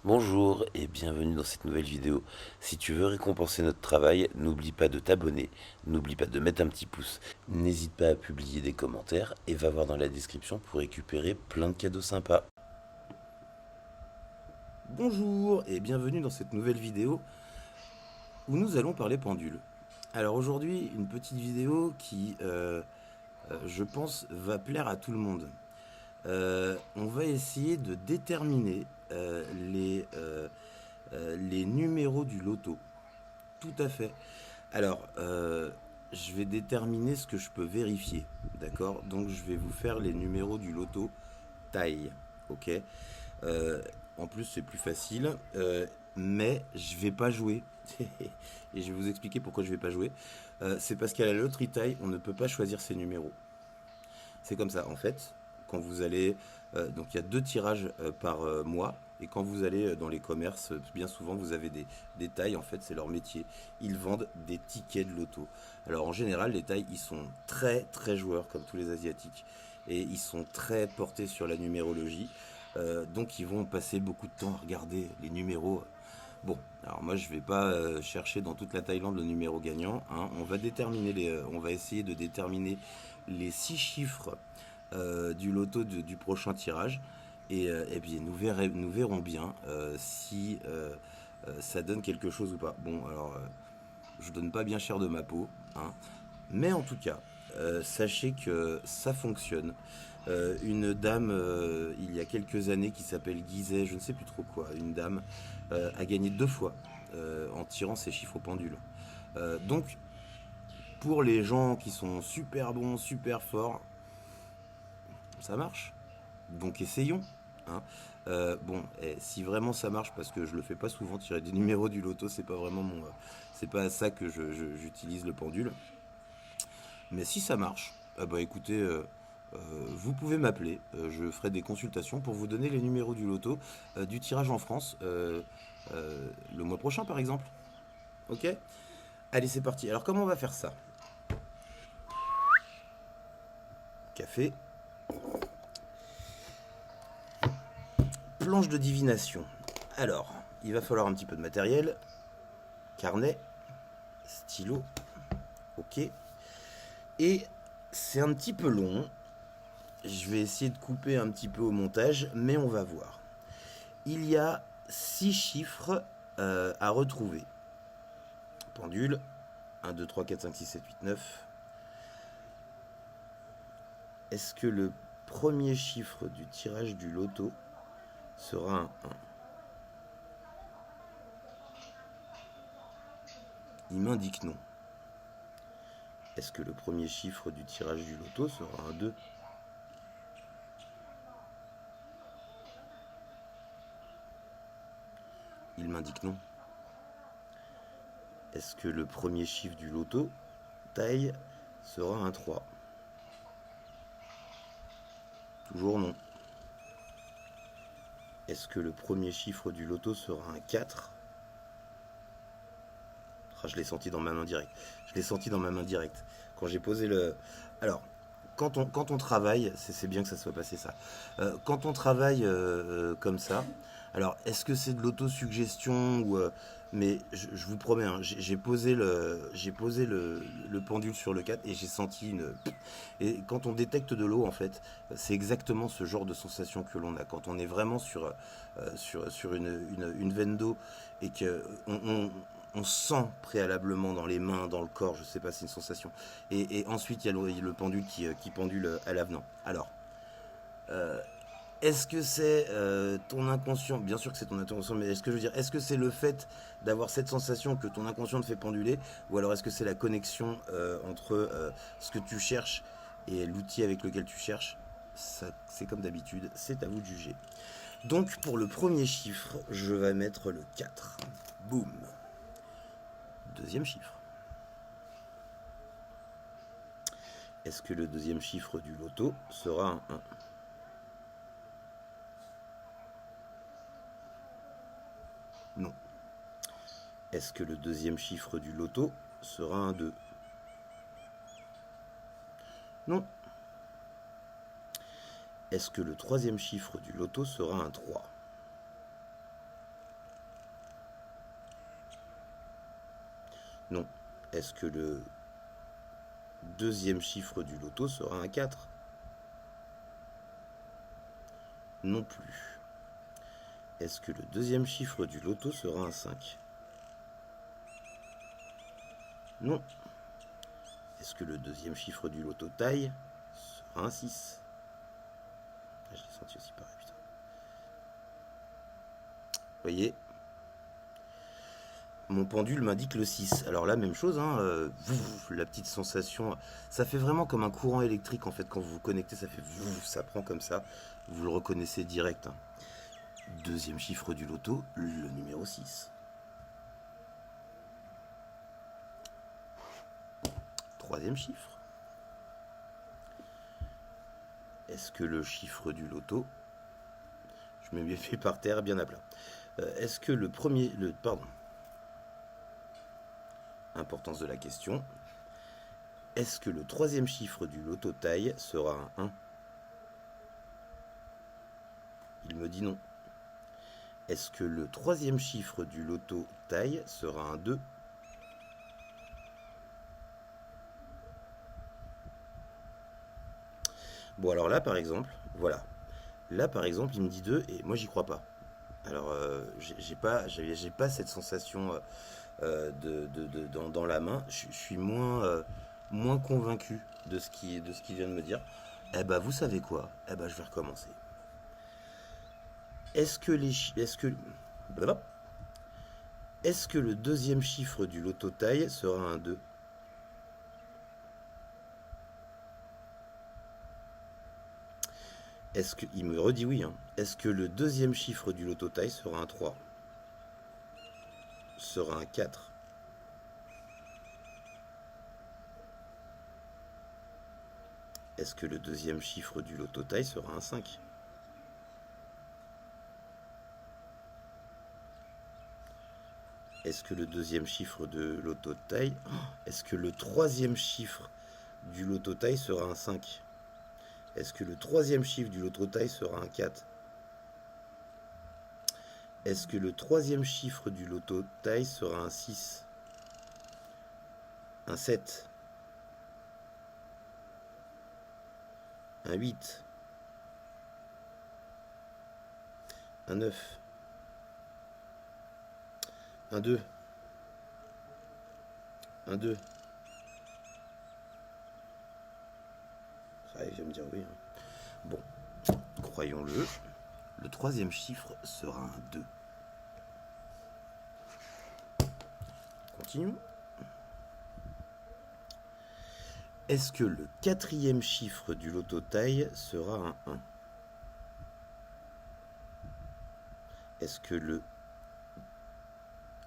Bonjour et bienvenue dans cette nouvelle vidéo. Si tu veux récompenser notre travail, n'oublie pas de t'abonner, n'oublie pas de mettre un petit pouce, n'hésite pas à publier des commentaires et va voir dans la description pour récupérer plein de cadeaux sympas. Bonjour et bienvenue dans cette nouvelle vidéo où nous allons parler pendule. Alors aujourd'hui, une petite vidéo qui, je pense, va plaire à tout le monde. On va essayer de déterminer les numéros du loto. Tout à fait. Alors, je vais déterminer ce que je peux vérifier. D'accord. Donc, je vais vous faire les numéros du loto taille. Ok. Euh, En plus, c'est plus facile. Mais je vais pas jouer. Et je vais vous expliquer pourquoi je vais pas jouer. C'est parce qu'à la loterie taille, on ne peut pas choisir ses numéros. C'est comme ça, en fait, quand vous allez... donc il y a deux tirages par mois, et quand vous allez dans les commerces, bien souvent vous avez des tailles, en fait c'est leur métier. Ils vendent des tickets de loto. Alors en général, les tailles, ils sont très très joueurs, comme tous les Asiatiques, et ils sont très portés sur la numérologie. Donc ils vont passer beaucoup de temps à regarder les numéros. Bon, alors moi je vais pas chercher dans toute la Thaïlande le numéro gagnant, hein. On va essayer de déterminer les six chiffres du loto du prochain tirage. Et bien nous verrons bien si ça donne quelque chose ou pas. Bon, alors je donne pas bien cher de ma peau, hein. Mais en tout cas, sachez que ça fonctionne. Une dame, il y a quelques années, qui s'appelle Guizet, je ne sais plus trop quoi, une dame, a gagné deux fois en tirant ses chiffres au pendule. Donc, pour les gens qui sont super bons, super forts, ça marche. Donc essayons, hein. Bon, si vraiment ça marche, parce que je le fais pas souvent tirer des numéros du loto, c'est pas vraiment c'est pas à ça que j'utilise le pendule. Mais si ça marche, bah écoutez, vous pouvez m'appeler. Je ferai des consultations pour vous donner les numéros du loto du tirage en France le mois prochain, par exemple. Ok. Allez, c'est parti. Alors comment on va faire ça? Café, planche de divination. Alors, il va falloir un petit peu de matériel, carnet, stylo, ok. Et c'est un petit peu long. Je vais essayer de couper un petit peu au montage, mais on va voir. Il y a six chiffres à retrouver. Pendule, 1, 2, 3, 4, 5, 6, 7, 8, 9. Est-ce que le premier chiffre du tirage du loto sera un 1? Il m'indique non. Est-ce que le premier chiffre du tirage du loto sera un 2? Il m'indique non. Est-ce que le premier chiffre du loto, taille, sera un 3? Toujours non. Est-ce que le premier chiffre du loto sera un 4? Ah, je l'ai senti dans ma main directe. Je l'ai senti dans ma main directe. Quand j'ai posé le... Alors, quand on travaille, c'est bien que ça soit passé ça. Quand on travaille comme ça, alors est-ce que c'est de l'autosuggestion ou mais je vous promets, hein, j'ai posé le pendule sur le 4 et j'ai senti une... Et quand on détecte de l'eau, en fait, c'est exactement ce genre de sensation que l'on a. Quand on est vraiment sur une veine d'eau et on sent préalablement dans les mains, dans le corps, je sais pas, c'est une sensation. Et ensuite, il y a le pendule qui pendule à l'avenant. Alors, euh, est-ce que c'est ton inconscient? Bien sûr que c'est ton inconscient, mais est-ce que je veux dire, est-ce que c'est le fait d'avoir cette sensation que ton inconscient te fait penduler, ou alors est-ce que c'est la connexion entre ce que tu cherches et l'outil avec lequel tu cherches? Ça, c'est comme d'habitude, c'est à vous de juger. Donc pour le premier chiffre, je vais mettre le 4. Boum. Deuxième chiffre. Est-ce que le deuxième chiffre du loto sera un 1? Non. Est-ce que le deuxième chiffre du loto sera un 2? Non. Est-ce que le troisième chiffre du loto sera un 3? Non. Est-ce que le deuxième chiffre du loto sera un 4? Non plus. Est-ce que le deuxième chiffre du loto sera un 5? Non. Est-ce que le deuxième chiffre du loto taille sera un 6? Je l'ai senti aussi pareil, putain. Vous voyez, mon pendule m'indique le 6. Alors là, même chose, hein, la petite sensation, ça fait vraiment comme un courant électrique en fait. Quand vous vous connectez, ça fait ça prend comme ça. Vous le reconnaissez direct. Hein. Deuxième chiffre du loto, le numéro 6. Troisième chiffre. Est-ce que le chiffre du loto, je mets mes pieds par terre bien à plat. Est-ce que le premier, pardon, importance de la question, est-ce que le troisième chiffre du loto taille sera un 1? Il me dit non. Est-ce que le troisième chiffre du loto taille sera un 2? Bon, alors là, par exemple, voilà. Là, par exemple, il me dit 2 et moi, j'y crois pas. Alors, j'ai pas cette sensation dans la main. Je suis moins convaincu de ce qu'il vient de me dire. Eh ben, vous savez quoi? Eh ben, je vais recommencer. Est-ce que le deuxième chiffre du loto taille sera un 2? Il me redit oui. Hein. Est-ce que le deuxième chiffre du loto taille sera un 3? Sera un 4? Est-ce que le deuxième chiffre du loto taille sera un 5? Est-ce que le deuxième chiffre de loto taille... Est-ce que le troisième chiffre du loto taille sera un 5? Est-ce que le troisième chiffre du loto taille sera un 4? Est-ce que le troisième chiffre du loto taille sera un 6? Un 7? Un 8? Un 9? Un 2? Un 2? Ça, il vient me dire oui. Hein. Bon, croyons-le. Le troisième chiffre sera un 2. Continue. Est-ce que le quatrième chiffre du loto taille sera un 1? Est-ce que le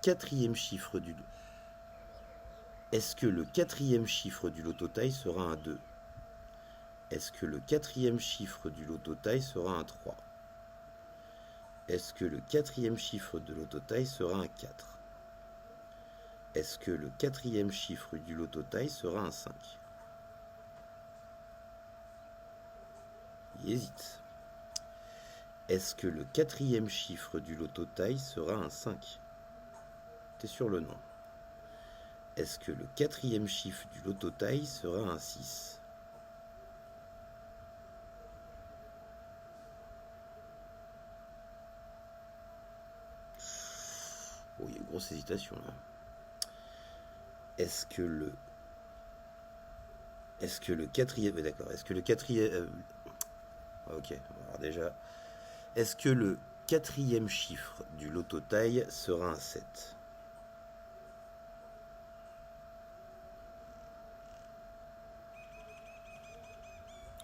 quatrième chiffre du... Est-ce que le quatrième chiffre du loto taille sera un 2? Est-ce que le quatrième chiffre du loto taille sera un 3? Est-ce que le quatrième chiffre de loto taille sera un 4? Est-ce que le quatrième chiffre du loto taille sera un 5? Il hésite. Est-ce que le quatrième chiffre du loto taille sera un 5? T'es sur le nom. Est-ce que le quatrième chiffre du loto taille sera un 6? Oh, il y a une grosse hésitation là. Est-ce que le quatrième... D'accord. Est-ce que le quatrième... Ok, alors déjà... Est-ce que le quatrième chiffre du loto taille sera un 7?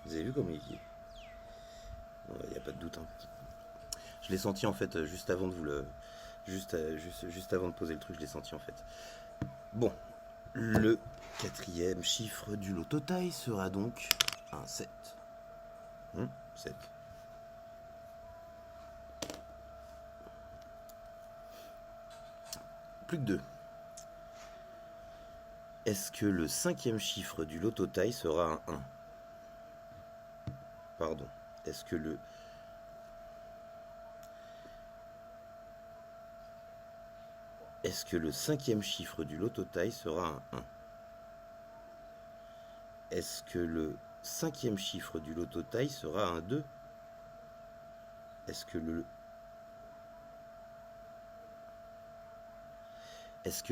Vous avez vu comment il est? Il n'y a pas de doute. Hein. Je l'ai senti en fait juste avant de vous le... Juste avant de poser le truc, je l'ai senti en fait. Bon, le quatrième chiffre du loto taille sera donc un 7. 7. Plus que 2. Est-ce que le cinquième chiffre du loto taille sera un 1? Pardon. Est-ce que le... Est-ce que le cinquième chiffre du loto taille sera un 1? Est-ce que le cinquième chiffre du loto taille sera un 2? Est-ce que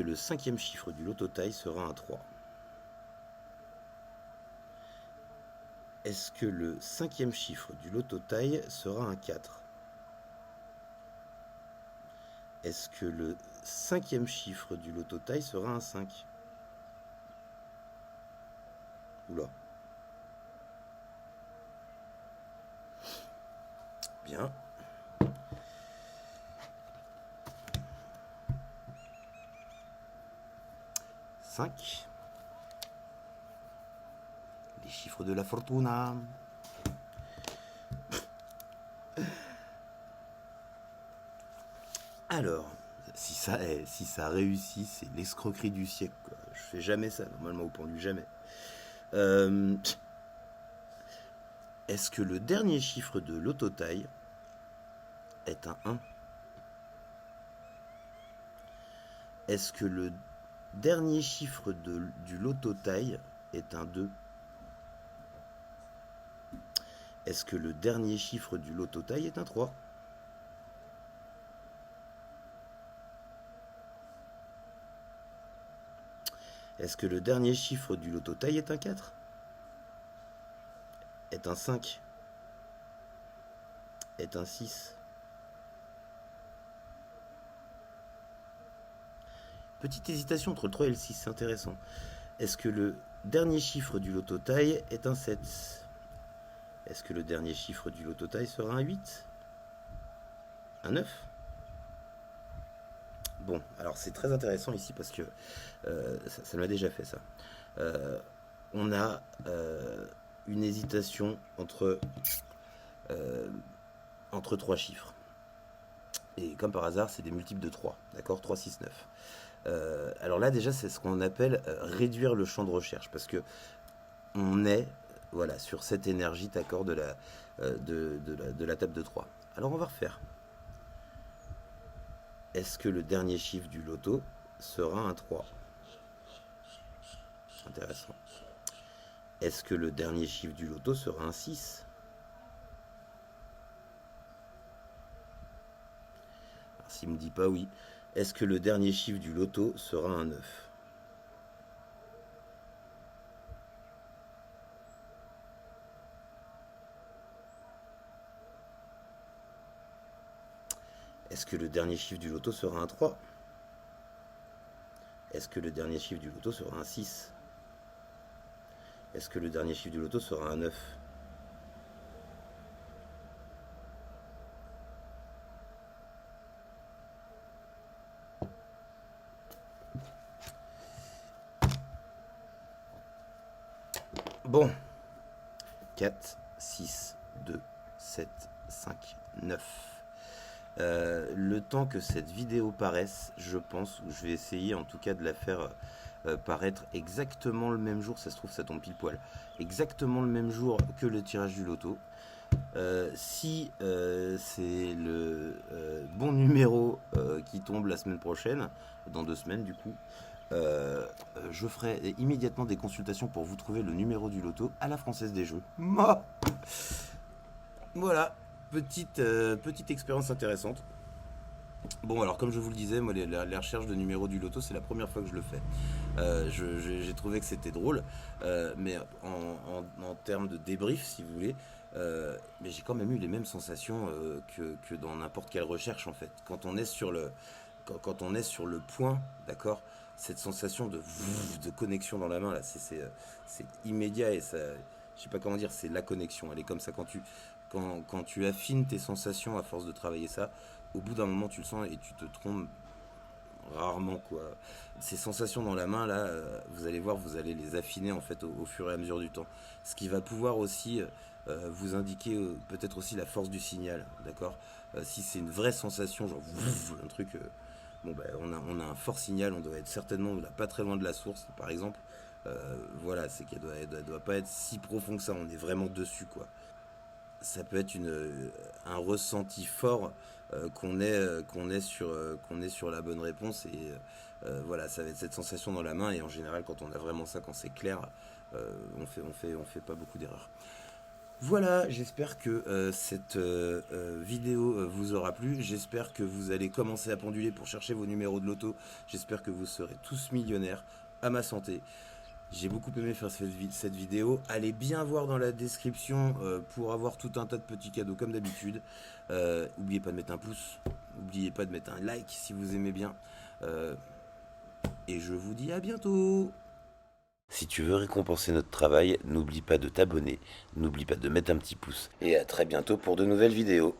le cinquième chiffre du loto taille sera un 3? Est-ce que le cinquième chiffre du loto taille sera un 4? Est-ce que le cinquième chiffre du loto taille sera un 5? Oula. Bien. Cinq. Les chiffres de la fortuna. Alors, si ça réussit, c'est l'escroquerie du siècle, quoi. Je fais jamais ça, normalement au pendu, jamais. Est-ce que le dernier chiffre de loto taille est un 1? Est-ce que le dernier chiffre du loto taille est un 2? Est-ce que le dernier chiffre du loto taille est un 3? Est-ce que le dernier chiffre du loto taille est un 4? Est un 5? Est un 6? Petite hésitation entre le 3 et le 6, c'est intéressant. Est-ce que le dernier chiffre du loto taille est un 7? Est-ce que le dernier chiffre du loto taille sera un 8? Un 9? Bon, alors c'est très intéressant ici parce que ça m'a déjà fait ça. On a une hésitation entre trois chiffres. Et comme par hasard, c'est des multiples de 3, d'accord? 3, 6, 9. Alors là, déjà, c'est ce qu'on appelle réduire le champ de recherche, parce que on est voilà, sur cette énergie, d'accord, de la table de 3. Alors on va refaire. Est-ce que le dernier chiffre du loto sera un 3? Intéressant. Est-ce que le dernier chiffre du loto sera un 6? Alors, s'il ne me dit pas oui, est-ce que le dernier chiffre du loto sera un 9? Est-ce que le dernier chiffre du loto sera un 3? Est-ce que le dernier chiffre du loto sera un 6? Est-ce que le dernier chiffre du loto sera un 9? Bon. 4, 6, 2, 7, 5, 9. Le temps que cette vidéo paraisse, je pense, ou je vais essayer en tout cas de la faire paraître exactement le même jour, ça se trouve ça tombe pile poil, exactement le même jour que le tirage du loto. Si c'est le bon numéro qui tombe la semaine prochaine, dans 2 semaines du coup, je ferai immédiatement des consultations pour vous trouver le numéro du loto à la Française des Jeux. Voilà, petite expérience intéressante. Bon, alors comme je vous le disais, moi les recherches de numéros du loto, c'est la première fois que je le fais. J'ai trouvé que c'était drôle, mais en termes de débrief, si vous voulez, mais j'ai quand même eu les mêmes sensations que dans n'importe quelle recherche en fait. Quand on est sur le point, d'accord, cette sensation de connexion dans la main là, c'est immédiat et ça, je sais pas comment dire, c'est la connexion. Elle est comme ça quand tu affines tes sensations à force de travailler ça. Au bout d'un moment, tu le sens et tu te trompes rarement quoi. Ces sensations dans la main là, vous allez voir, vous allez les affiner en fait au fur et à mesure du temps. Ce qui va pouvoir aussi vous indiquer peut-être aussi la force du signal, d'accord. Si c'est une vraie sensation, genre un truc, bon ben on a un fort signal, on doit être certainement là, pas très loin de la source, par exemple. Voilà, c'est qu'elle doit pas être si profond que ça, on est vraiment dessus quoi. ça peut être un ressenti fort qu'on est sur la bonne réponse et voilà, ça va être cette sensation dans la main et en général quand on a vraiment ça, quand c'est clair, on fait pas beaucoup d'erreurs. Voilà, j'espère que cette vidéo vous aura plu. J'espère que vous allez commencer à penduler pour chercher vos numéros de loto. J'espère que vous serez tous millionnaires. À ma santé. J'ai beaucoup aimé faire cette vidéo. Allez bien voir dans la description pour avoir tout un tas de petits cadeaux comme d'habitude. N'oubliez pas de mettre un pouce. N'oubliez pas de mettre un like si vous aimez bien. Et je vous dis à bientôt. Si tu veux récompenser notre travail, n'oublie pas de t'abonner, n'oublie pas de mettre un petit pouce. Et à très bientôt pour de nouvelles vidéos.